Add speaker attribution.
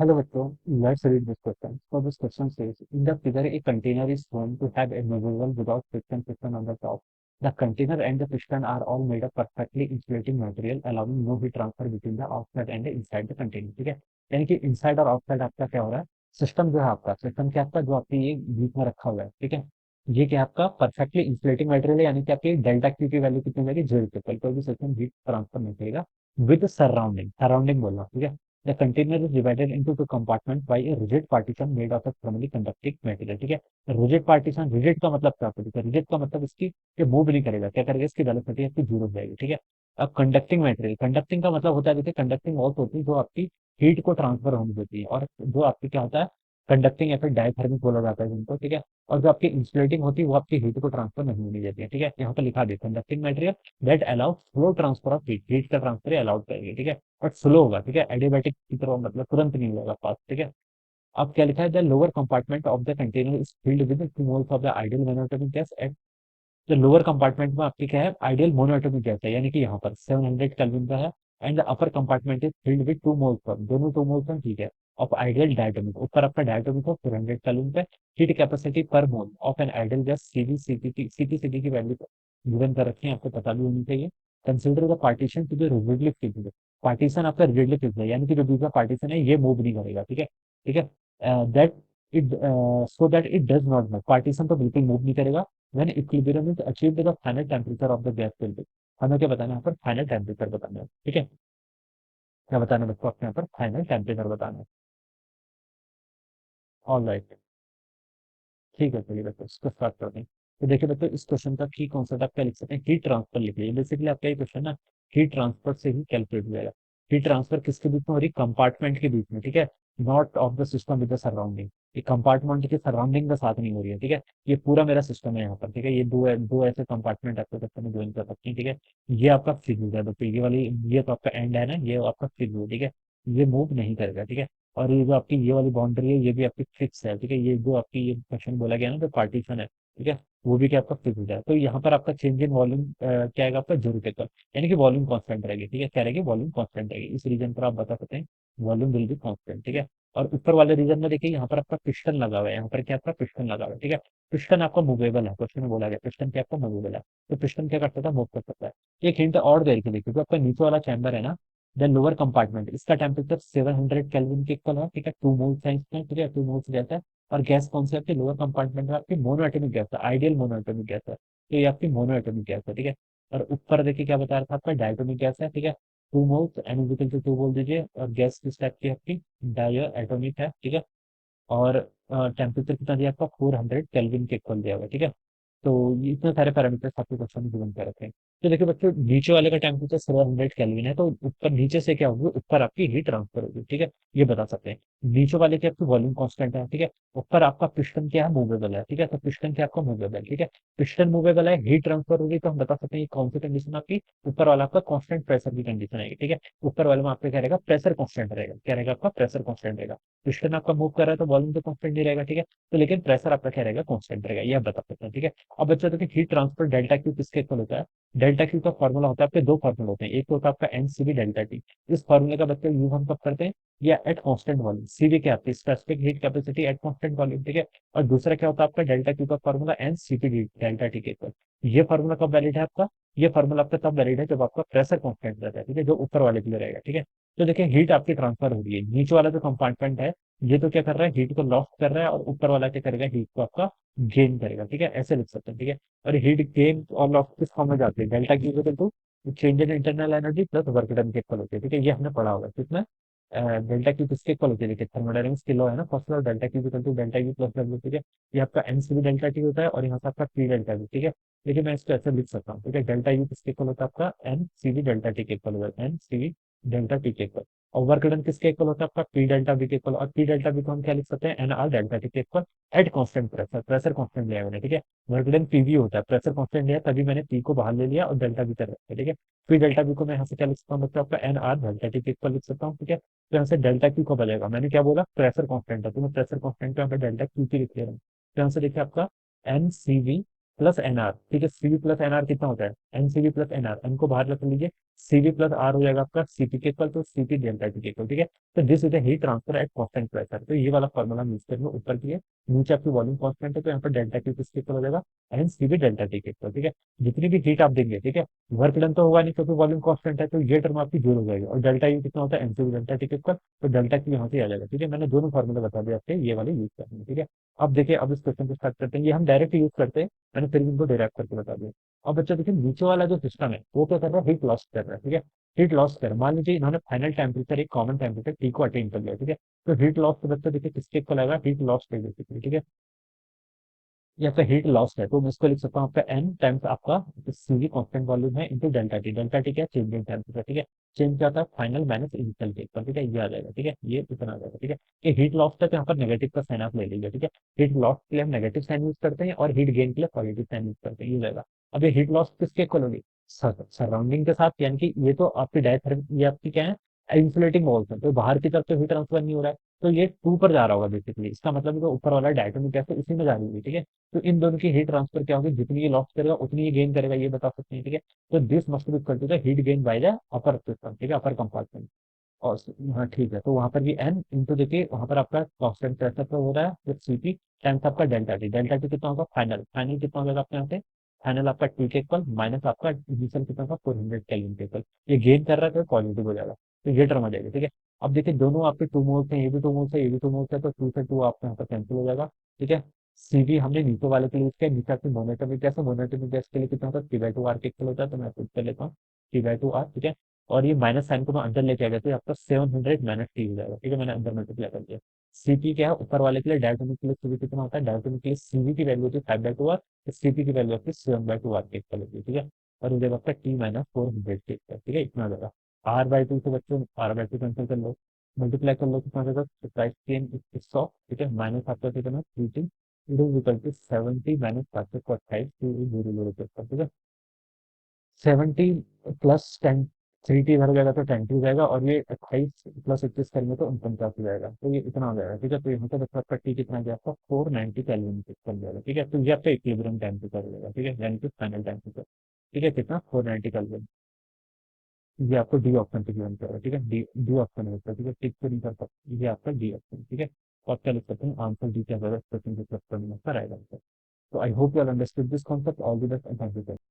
Speaker 1: Hello, Victor. Let's read this question. So this question says, in the figure, a container is shown to have a movable without piston on the top. The container and the piston are all made of perfectly insulating material, allowing no heat transfer between the outside and the inside the container. ठीक है, यानी कि inside और outside आपका क्या हो रहा है, सिस्टम जो है आपका, सिस्टम क्या आपका जो आपकी ये बीच में रखा हुआ है, ठीक है, ये क्या आपका परफेक्टली इंसुलेटिंग मटेरियल है, यानी कि आपकी डेल्टा क्यू की वैल्यू कितनी होगी, 0 कोई भी सिस्टम हीट ट्रांसफर नहीं करेगा विद सराउंडिंग, सराउंडिंग बोलना, ठीक है। The container is divided into two compartments by a rigid partition made of a thermally conducting material, ठीक है। रिजिड पार्टीशन, रिजिड का मतलब क्या होता है, रिजिड का मतलब इसकी ये मूव नहीं करेगा, क्या करेगा, इसकी वेलोसिटी आपकी जीरो हो जाएगी, ठीक है। अब कंडक्टिंग मटेरियल, कंडक्टिंग का मतलब होता है, देखिए कंडक्टिंग वॉल्स होती है जो आपकी हीट को ट्रांसफर होने देती है, और जो आपकी क्या होता है, कंडक्टिंग या फिर डायथर्मिक बोला जाता है जिनको, ठीक है। और जो आपकी इंसुलेटिंग होती है वो आपकी हीट को ट्रांसफर नहीं होने देती है, ठीक है। यहाँ पर लिखा the conducting material that allow flow transfer of heat, heat का ट्रांसफर अलाउड करेगी, ठीक है। बट स्लो होगा, ठीक है, एडियाबैटिक की तरह, मतलब तुरंत नहीं होगा फास्ट, ठीक है। अब क्या लिखा है, the lower compartment of the container is filled with 2 moles of the ideal monoatomic gas at the lower compartment में आपकी क्या है, आइडियल मोनोएटॉमिक गैस है, यानी कि यहाँ पर 700 केल्विन का है। And the upper compartment is filled with 2 moles of, दोनों 2 मोल्स हैं, ठीक है, ऑफ आइडियल डायटोमिक, ऊपर आपका डायटोमिक हो 400 केल्विन पे। Heat capacity per mole of an ideal gas CV सीपीटी, सीपीसीटी की वैल्यू गिवन कर रखी है, आपको पता भी होनी चाहिए। Consider the partition to be rigidly fixed, partition आपका रिजिडली फिक्स्ड है, यानी कि जो दूसरा पार्टीशन है ये मूव नहीं करेगा, ठीक है, ठीक है। That it so that it does not move, partition तो बिल्कुल मूव नहीं करेगा। When equilibrium is achieved the final temperature of the gas will be, हमें क्या बताना है यहाँ पर, फाइनल टेम्परेचर बताना है, ठीक है। क्या बताना है बच्चों, आपको यहाँ पर फाइनल टेम्परेचर बताना है। ऑल राइट, ठीक है, चलिए बच्चों इसको स्टार्ट करते हैं। तो देखिए बच्चों, इस क्वेश्चन का की कॉन्सेप्ट आप क्या लिख सकते हैं, हीट ट्रांसफर लिख लीजिए। बेसिकली आपका ये क्वेश्चन ना हीट ट्रांसफर से ही कैलकुलेट हो जाएगा। हीट ट्रांसफर किसके बीच में हो रही, कंपार्टमेंट के बीच में, ठीक है, not of the system with the surrounding. ये कंपार्टमेंट के सराउंडिंग के साथ नहीं हो रही है, ठीक है। ये पूरा मेरा सिस्टम है यहाँ पर, ठीक है, ये दो ऐसे कंपार्टमेंट आपके सिस्टम में ज्वाइन कर सकते हैं, ठीक है। ये आपका फिक्स है बच्चों, ये वाली, ये तो आपका एंड है ना, ये आपका फिक्स है, ठीक है, ये मूव नहीं करेगा, ठीक है। और ये जो आपकी ये वाली बाउंड्री है ये भी आपकी फिक्स है, ठीक है। ये जो आपकी ये क्वेश्चन बोला गया ना, जो पार्टीशन है, ठीक है, वो भी क्या आपका फिक्स है। तो यहाँ पर आपका चेंज इन वॉल्यूम क्या आएगा आपका, जीरो के, यानी कि वॉल्यूम कांस्टेंट रहेगी, ठीक है, क्या रहेगी, वॉल्यूम कांस्टेंट रहेगी। इस रीजन पर आप बता सकते हैं वॉल्यूम विल बी कांस्टेंट, ठीक है। और ऊपर वाले रीजन में देखिए यहाँ पर आपका पिस्टन लगा हुआ है, यहाँ पर क्या आपका पिस्टन लगा हुआ है, ठीक है। पिस्टन आपका मूवेबल है, क्वेश्चन में बोला गया पिस्टन क्या आपका मूवेबल है, तो पिस्टन क्या कर सकता है, मूव कर सकता है। एक हिंट और दे के देखिए, जो आपका नीचे वाला चैम्बर है ना, द लोअर कंपार्टमेंट, इसका टेम्परेचर 700 केल्विन के इक्वल है, ठीक है, 2 मोल्स है इसमें, ठीक है, 2 मोल्स रहता है। और गैस कौन सी आपकी लोअर कंपार्टमेंट में, आपकी मोनो एटॉमिक गैस है, आइडियल मोनो एटॉमिक गैस है, तो ये आपकी मोनो एटॉमिक गैस है, ठीक है। और ऊपर देखिए क्या बता रहा था आपका, डायटोमिक गैस है, ठीक है, 2 मोल्स, एन इक्वल टू 2 बोल दीजिए, और गैस किस टाइप की है आपकी, डायो एटोमिक है, ठीक है। और टेम्परेचर कितना दिया आपका, 400 केल्विन के इक्वल दिया हुआ है, ठीक है। तो ये इतने सारे पैरामीटर्स आपके क्वेश्चन में गिवन कर रखे हैं। तो देखिए बच्चों, नीचे वाले का टेम्परेचर 700 केल्विन है, तो ऊपर नीचे से क्या होगी, ऊपर आपकी हीट ट्रांसफर होगी, ठीक है, ये बता सकते हैं। नीचे वाले की आपकी वॉल्यूम कांस्टेंट है, ठीक है। ऊपर आपका पिस्टन क्या है, मूवेबल है, ठीक है, तो पिस्टन क्या आपका मूवेबल है, ठीक है। पिस्टन मूवेबल है, हीट ट्रांसफर होगी, तो हम बता सकते हैं ये कौन सी कंडीशन आपकी, ऊपर वाला आपका कांस्टेंट प्रेशर की कंडीशन आएगी, ठीक है। ऊपर वाले में आपका क्या रहेगा, प्रेशर कांस्टेंट रहेगा, क्या रहेगा आपका, प्रेशर कांस्टेंट रहेगा। पिस्टन आपका मूव कर रहा है तो वॉल्यूम तो कांस्टेंट नहीं रहेगा, ठीक है। तो लेकिन प्रेशर आपका क्या रहेगा, कांस्टेंट रहेगा, ये आप बता सकते हैं, ठीक है। अब बच्चों देखिए, हीट ट्रांसफर डेल्टा क्यू किसके इक्वल होता है, डेल्टा क्यू का फॉर्मूला होता है, आपके दो फॉर्मूला होते हैं, एक तो होता है आपका N C B delta T. इस फॉर्मूले का बच्चों यूज हम कब करते हैं, या एट कांस्टेंट वॉल्यूम, सीवी क्या आपकी specific heat capacity at constant volume, ठीक है। और दूसरा क्या होता है आपका, डेल्टा क्यू का formula N C P D delta T के इक्वल। ये फॉर्मूला कब वैलिड है आपका, ये फॉर्मूला आपका तब वैलिड है जब आपका प्रेशर कांस्टेंट रहता है, ठीक है, जो ऊपर वाले के लिए रहेगा, ठीक है। तो देखिए हीट आपकी ट्रांसफर हो रही है, नीचे वाला जो कंपार्टमेंट है ये तो क्या कर रहा है, हीट को लॉस्ट कर रहा है, और ऊपर वाला क्या करेगा, हीट को आपका गेन करेगा, ठीक है, ऐसे लिख सकते हैं, ठीक है। और हीट गेन और लॉस किस फॉर्म में जाती है, delta Q equal to change in internal energy plus work done के इक्वल होती है, ठीक है, ये हमने पढ़ा होगा किसमें, डेल्टा क्यू किसके इक्वल होती है, देखिए थर्मोडायनेमिक्स की लॉ है ना, first law, delta Q equal to delta U plus W, ठीक है। ये आपका N C B delta T होता है, और यहाँ से आपका पी डेल्टा वी, ठीक है। देखिए मैं इसको ऐसे लिख सकता हूँ, ठीक है, डेल्टा यू किसके इक्वल होता है आपका, N C B delta T के इक्वल होता है, N C B delta T के इक्वल। और वर्क डन किसके इक्वल होता है आपका, पी डेल्टा बी के इक्वल, और पी डेल्टा बी को हम क्या लिख सकते हैं, एन आर डेल्टा टी के equal at constant pressure, pressure constant लिया है मैंने, ठीक है। वर्क डन पीवी होता है, प्रेशर कांस्टेंट लिया तभी मैंने पी को बाहर ले लिया और डेल्टा बी कर रखा है, ठीक है। पी डेल्टा बी को मैं यहाँ से क्या लिख सकता हूँ मतलब आपका एन आर डेल्टा टी के इक्वल लिख सकता हूँ, ठीक है। तो यहाँ से डेल्टा क्यू का बचेगा, मैंने क्या बोला, प्रेशर कांस्टेंट है, तो मैं प्रेशर कांस्टेंट पे यहाँ पे डेल्टा क्यू की लिख ले रहा हूँ। तो यहाँ से देखिए आपका N C V plus N R, ठीक है, C V plus N R कितना होता है, N C V plus N R, N को बाहर रख लीजिए, सीवी प्लस आर हो जाएगा आपका सीपी के equal to CP delta T के इक्वल, ठीक है। तो this is the heat transfer at constant pressure, तो ये वाला फॉर्मूला हम यूज करेंगे ऊपर की है। नीचे आपकी वॉल्यूम कांस्टेंट है, तो यहाँ पर डेल्टा क्यू किसके इक्वल हो जाएगा, एंड सीवी डेल्टा टी के इक्वल, ठीक है। जितनी भी हीट आप देंगे, ठीक है, वर्क डन तो होगा नहीं क्योंकि वॉल्यूम कांस्टेंट है, तो ये टर्म आपकी जीरो हो जाएगी, और डेल्टा यू कितना होता है, एनसीवी डेल्टा टी के इक्वल, तो डेल्टा क्यू यहाँ से आ जाएगा, ठीक है। मैंने दोनों फॉर्मूला बता दिया आपके, ये वाले यूज करने, ठीक है। अब देखिए, अब इस क्वेश्चन को स्टार्ट करते हैं, ये हम डायरेक्ट यूज करते हैं, मैंने फिर भी इनको डिराइव करके बता दिया। अब बच्चा देखिए, नीचे वाला जो सिस्टम है वो क्या कर रहा है, हीट लॉस कर रहा है, ठीक है। हीट लॉस कर, मान लीजिए इन्होंने फाइनल टेम्परेचर, एक कॉमन टेम्परेचर टी को अटेन कर लिया, ठीक है। तो हीट लॉस तो बच्चा देखिए किसके इक्वल आएगा, हीट लॉस पे बेसिकली, ठीक है। ये आपका हीट लॉस है, तो मैं इसको लिख सकता हूँ आपका एन टाइम्स आपका सीवी कांस्टेंट वॉल्यूम है into delta T, delta T क्या, चेंज इन टेम्परेचर, ठीक है। चेंज क्या होता है, फाइनल माइनस इनिशियल के ऊपर, ठीक है, ये आ जाएगा, ठीक है, ये इतना आ जाएगा, ठीक है। ये हीट लॉस तक यहाँ पर नेगेटिव का साइन आप ले लीजिए, ठीक है। हीट लॉस के लिए हम नेगेटिव साइन यूज करते हैं, और हीट गेन के लिए पॉजिटिव साइन यूज करते हैं, ये हो जाएगा। अब ये हीट लॉस किसके इक्वल होगी, सराउंडिंग के साथ, यानी कि ये तो आपकी डायथर्म, ये आपकी क्या है, इंसुलेटिंग वॉल्स है, तो बाहर की तरफ तो हीट ट्रांसफर नहीं हो रहा है, तो ये टू पर जा रहा होगा बेसिकली, इसका मतलब है कि ऊपर वाला डायटोमिक गैस है इसी में जा रही होगी, ठीक है। तो इन दोनों की हीट ट्रांसफर क्या होगी, जितनी ये लॉस करेगा उतनी ये गेन करेगा, ये बता सकते हैं, ठीक है। तो this must be equal to the heat gain by the upper system, ठीक है, अपर कंपार्टमेंट। और हाँ ठीक है, तो वहां पर भी एन इंटू देखिए, वहां पर आपका कांस्टेंट प्रेशर पर हो रहा है, फिर सीपी टाइम्स आपका डेल्टा टी, डेल्टा टी कितना होगा, फाइनल फाइनल कितना हो जाएगा आपके यहाँ पे, फाइनल आपका टी के इक्वल माइनस आपका इनिशियल कितना होगा, 400 केल्विन के इक्वल। ये गेन कर रहा है तो पॉजिटिव हो जाएगा, तो ये टर्म आ जाएगी, ठीक है। अब देखिए, दोनों आपके टू मोल्स हैं, ये भी टू मोल्स है, ये भी टू मोल्स है, तो टू से टू आपका यहाँ पर कैंसिल हो जाएगा, ठीक है। सीवी हमने नीचे वाले के लिए यूज किया, नीचे आपकी मोनोटोमिक गैस है, मोनोटोमिक गैस के लिए कितना होता है, T/2 R के इक्वल होता है, तो मैं खुद कर लेता हूँ T/2 R, ठीक है। और ये माइनस साइन को मैं अंदर लेके आ गया, तो आपका 700 माइनस टी हो जाएगा, ठीक है, मैंने अंदर मल्टीप्लाई कर दिया। सीपी क्या है, ऊपर वाले के लिए डायटोमिक के लिए सीवी कितना होता है, डायटोमिक के लिए सीवी की वैल्यू होती है 5/2 आर, तो सीपी की वैल्यू आपकी 7/2 आर के इक्वल होती है, ठीक है। और ये आपका T-400 के इक्वल, ठीक है, इतना हो जाएगा। R/2 से बच्चों R/2 कैंसिल कर लो, मल्टीप्लाई कर लो, कितना हो जाएगा, 100, ठीक है, माइनस आपका कितना 3, it is equal to 70 minus 545 two 0 के ऊपर, ठीक है। 70 प्लस 10, 3t भर जाएगा तो 10t हो जाएगा, और ये 28 प्लस 21 करेंगे तो 49 हो जाएगा, तो ये इतना हो जाएगा, ठीक है। तो यहाँ पे आपका टी कितना गया, आपका 490 केल्विन बन जाएगा, ठीक है। तो ये आपका इक्विलिब्रियम टेम्परेचर हो जाएगा, ठीक है, यानी कि फाइनल टेम्परेचर, ठीक है, कितना 490 केल्विन। ये आपको डी ऑप्शन पे गिवन करेगा, ठीक है, डी डी ऑप्शन होता है, ठीक है, टिक तो नहीं कर सकते, ये आपका डी ऑप्शन, ठीक है। और क्या लिख सकते हैं, आंसर डी क्या होगा, क्वेश्चन के उत्तर में आएगा। तो I hope you are understood this concept, all the best and thank you.